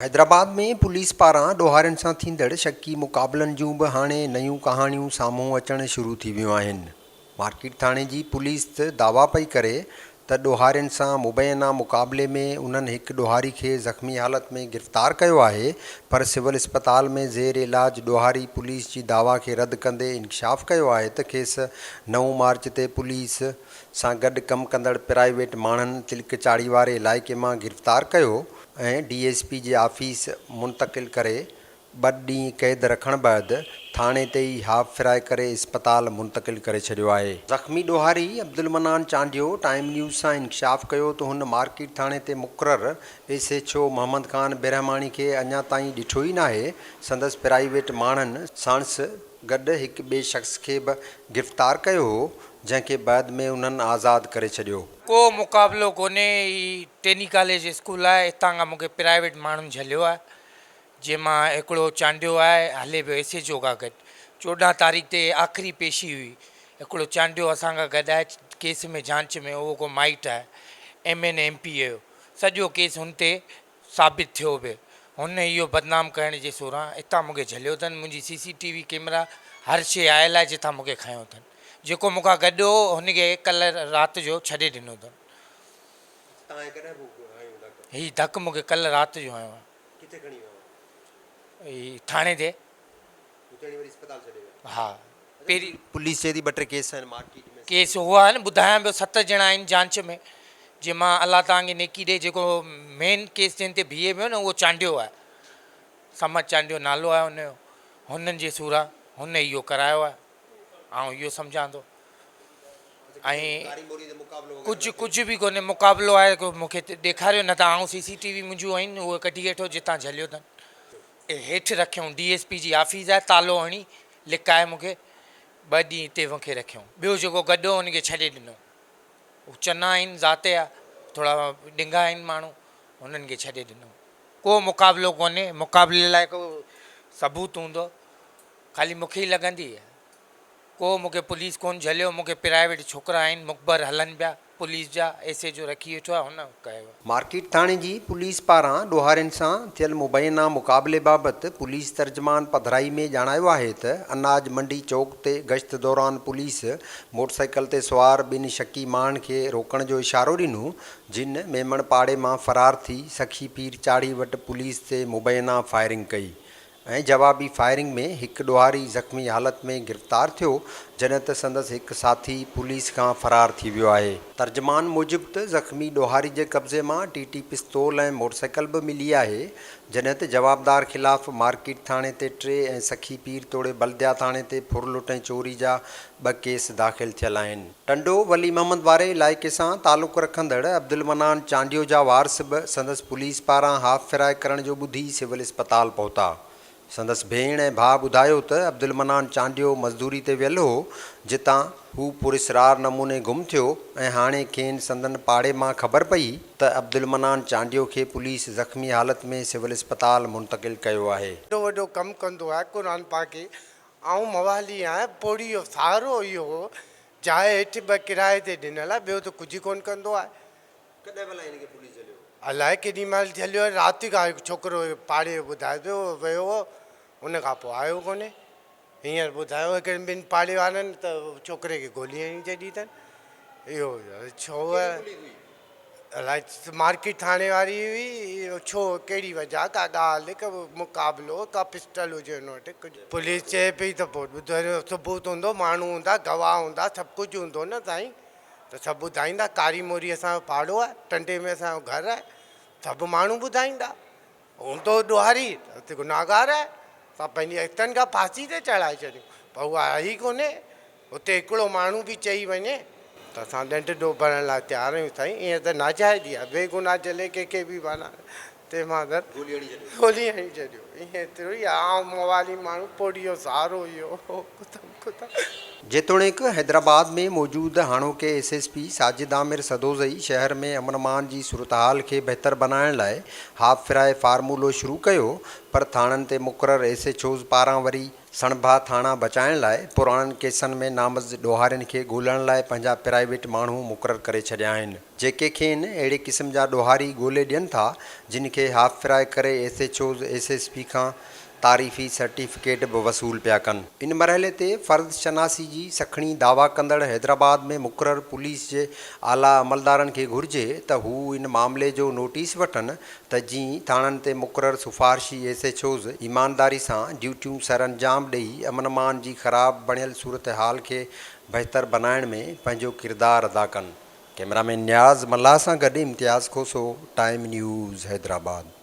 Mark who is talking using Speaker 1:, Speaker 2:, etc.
Speaker 1: हैदराबाद में पुलिस पारां ॾोहारियुनि सां थींदड़ शकी मुक़ाबलनि जूं बि हाणे नयूं कहाणियूं साम्हूं अचण शुरू थी वियूं आहिनि। मार्केट थाणे जी पुलिस त दावा पई करे त ॾोहारियुनि सां मुबैना मुक़ाबले में उन्हनि हिकु ॾोहारी खे ज़ख़्मी हालत में गिरफ़्तार कयो आहे, पर सिविल अस्पताल में ज़ेर इलाज ॾोहारी पुलिस जी दावा खे रद्द कंदे इंकशाफ़ कयो आहे त खेसि 9 मार्च ते पुलिस सां गॾु कमु कंदड़ प्राइवेट माण्हुनि तिलिक चाढ़ी वारे इलाइक़े मां गिरफ़्तार कयो ऐं DSP जे आफ़ीस मुंतक़िल करे 2 ॾींहं क़ैद रखण बैदि थाणे ते ई हाफ़ फिराए करे इस्पताल मुंतक़िल करे छॾियो आहे। ज़ख़्मी ॾोहारी अब्दुल मनान चांडियो टाइम न्यूज़ सां इंकशाफ़ कयो त हुन मार्केट थाणे ते मुक़ररु SHO मोहम्मद ख़ान बिरहमानी खे अञा ताईं ॾिठो ई नाहे। संदसि प्राइवेट माण्हुनि साणुसि गॾु हिकु ॿिए शख़्स खे बि गिरफ़्तार कयो हो, जंहिंखे बाद में उन्हनि आज़ादु करे छॾियो।
Speaker 2: को मुक़ाबिलो कोन्हे। टेनी कॉलेज स्कूल आहे, हितां खां मूंखे प्राइवेट माण्हुनि झलियो आहे, जंहिंमां हिकिड़ो चांडियो आहे हले पियो SHO खां गॾु। 14 तारीख़ ते आख़िरी पेशी हुई। हिकिड़ो चांडियो असांखां गॾु आहे केस में, जांच में। उहो को माइट आहे MN MP जो। सॼो केस हुन ते साबित थियो बि। हुन इहो बदनाम करण जे सोरां हितां मूंखे झलियो अथनि। मुंहिंजी CCTV कैमरा हर शइ आयल आहे जितां मूंखे खयो अथनि। जेको मूंखां गॾु हो हुनखे कल्ह राति जो छॾे ॾिनो अथनि। हीउ धकु मूंखे कल्ह राति जो आयो आहे थाणे ते। हा, पहिरीं
Speaker 1: पुलिस चए थी 2-3 केस आहिनि मार्केट में।
Speaker 2: केस हुआ आहिनि, ॿुधायां पियो 7 ॼणा आहिनि जांच में, जंहिंमां अलाह तव्हांखे नेकी ॾे जेको मेन केस जंहिं ते बीहे पियो न उहो चांडियो आहे। समझ चांडियो नालो आहे हुनजो। हुननि जे सूरा हुन इहो करायो आहे। ऐं इहो सम्झां थो। ऐं कुझु बि कोन्हे मुक़ाबिलो आहे। को मूंखे ॾेखारियो न त आऊं CCTV मुंहिंजियूं आहिनि, उहे कढी वठो जितां झलियो अथनि। हेठि रखियऊं DSP जी आफ़ीस आहे, तालो हणी लिकाए मूंखे 2 ॾींहं हिते मूंखे रखियऊं। ॿियो जेको गॾु हो हुनखे छॾे ॾिनो। चना आहिनि, ज़ाते आहे, थोरा ॾिंगा आहिनि माण्हू, हुननि खे छॾे ॾिनो। को मुक़ाबिलो कोन्हे। मुक़ाबले लाइ को सबूत हूंदो, ख़ाली मूंखे ई लॻंदी। को मूंखे पुलिस कोन झलियो। मूंखे प्राइवेट छोकिरा आहिनि, मुख़बर हलनि पिया पुलिस जा, SHO रखी वेठो आहे, हुन कयो।
Speaker 1: मार्केट थाणे जी पुलिस पारां ॾोहारियुनि सां थियल मुबैना मुक़ाबले बाबति पुलिस तर्जमान पधराई में ॼाणायो आहे त अनाज मंडी चौक ते गश्त दौरान पुलिस मोटरसाइकिल ते सुवार 2 शकी माण्हुनि खे रोकण जो इशारो ॾिनो, जिन मेमण पाड़े मां फ़रार थी सखी पीर चाढ़ी वटि पुलिस ते मुबैना फायरिंग कई ऐं जवाबी फायरिंग में हिकु ॾोहारी ज़ख़्मी हालत में गिरफ़्तार थियो, जॾहिं त संदसि हिकु साथी पुलिस खां फ़रार थी वियो आहे। तर्जमान मूजिबि त ज़ख़्मी ॾोहारी जे कब्ज़े मां TT पिस्तौल ऐं मोटरसाइकिल बि मिली आहे, जॾहिं त जवाबदार ख़िलाफ़ मार्केट थाणे ते 3 ऐं सखी पीर तोड़े बल्दिया थाणे ते फुरलुट ऐं चोरी जा 2 केस दाख़िल थियल आहिनि। टंडो वली मोहम्मद वारे इलाइक़े सां तालुक़ु रखंदड़ अब्दुल मनान चांडियो जा वारस बि संदसि पुलिस पारां हाफ़ फिराए करण जो ॿुधी सिविल अस्पताल पहुता। संदसि भेण ऐं भाउ ॿुधायो त अब्दुल मनान चांडियो मज़दूरी ते वियल हो, जितां हू पुरस्रार नमूने गुम थियो ऐं हाणे खेनि संदन पाड़े मां ख़बर पई त अब्दुल मनान चांडियो खे पुलिस ज़ख़्मी हालत में सिविल अस्पताल मुंतक़िल कयो आहे।
Speaker 3: वॾो कमु कंदो आहे क़ुर पाक। ऐं मवाली आहियां। पोड़ी जो सहारो इहो हो। जाइ हेठि 2 किराए ते ॾिनल आहे, ॿियो त कुझु कोन कंदो आहे।
Speaker 1: कॾहिं भला हिनखे पुलिस झलियो?
Speaker 3: अलाए केॾी महिल झलियो आहे। राति खां हिकु छोकिरो पाड़े ॿुधाए पियो वियो हो, उन खां पोइ आयो कोन्हे। हींअर ॿुधायो हिकिड़े 2 पाड़े वारनि त छोकिरे खे गोली हणी छॾी अथनि। इहो छो आहे? अलाए मार्केट थाणे वारी हुई, छो कहिड़ी वजह, का ॻाल्हि, का मुक़ाबिलो, का पिस्टल हुजे हुन वटि। पुलिस चए पई त पोइ ॿुधायो सबूत हूंदो, माण्हू हूंदा, गवाह हूंदा, सभु कुझु हूंदो न साईं, त सभु ॿुधाईंदा। कारी मोरी असांजो पाड़ो आहे, टंडे में असांजो घरु आहे, सभु माण्हू ॿुधाईंदा। हूंदो ॾोहारी त गुनाहगार आहे, असां पंहिंजी हथनि खां फांसी ते चढ़ाए छॾियूं, पर उहा आई कोन्हे। हुते हिकिड़ो माण्हू बि चई वञे त असां ॾंढ भरण लाइ तयारु आहियूं साईं। ईअं त नाजाइज़ ई आहे, बेगुनाह जले कंहिंखे बि माना तंहिंमां गोली हणी छॾियो। ईअं एतिरो ई आहे। मवाली माण्हू पोड़ी जो सहारो इहो।
Speaker 1: जेतोणीक हैदराबाद में मौजूद हाणोके एसएसपी साजिद आमिर सदोज़ई शहर में अमन अमान जी सूरत हाल खे बहितर बनाइण लाइ हाफ फिराए फार्मूलो शुरू कयो, पर थाणनि ते मुक़रर एसएचओज़ पारां वरी सणभा थाणा बचाइण लाइ पुराणनि केसनि में नामज़ ॾोहारियुनि खे ॻोल्हण लाइ पंहिंजा प्राइवेट माण्हू मुक़ररु करे छॾिया आहिनि, जेके खेनि अहिड़े क़िस्म जा ॾोहारी ॻोल्हे ॾियनि था जिन खे हाफ फिराए करे एसएचओज़ एसएसपी खां तारीफ़ी सर्टिफिकेट बि वसूल पिया कनि। इन मरहले ते फ़र्द शनासी जी सखणी दावा कंदड़ हैदराबाद में मुक़रर पुलिस जे आला अमलदारनि खे घुर्जे त हू इन मामले जो नोटिस वठनि त जीअं थाणनि ते मुक़रर सिफ़ारशी एसएचओज़ ईमानदारी सां ड्यूटियूं सर अंजाम ॾेई अमन अमान जी ख़राब बणियल सूरत हाल खे बहितर बनाइण में पंहिंजो किरदारु अदा कनि। कैमरामैन न्याज़ मल्लाह सां गॾु इम्तियाज़ खोसो, टाइम न्यूज़ हैदराबाद।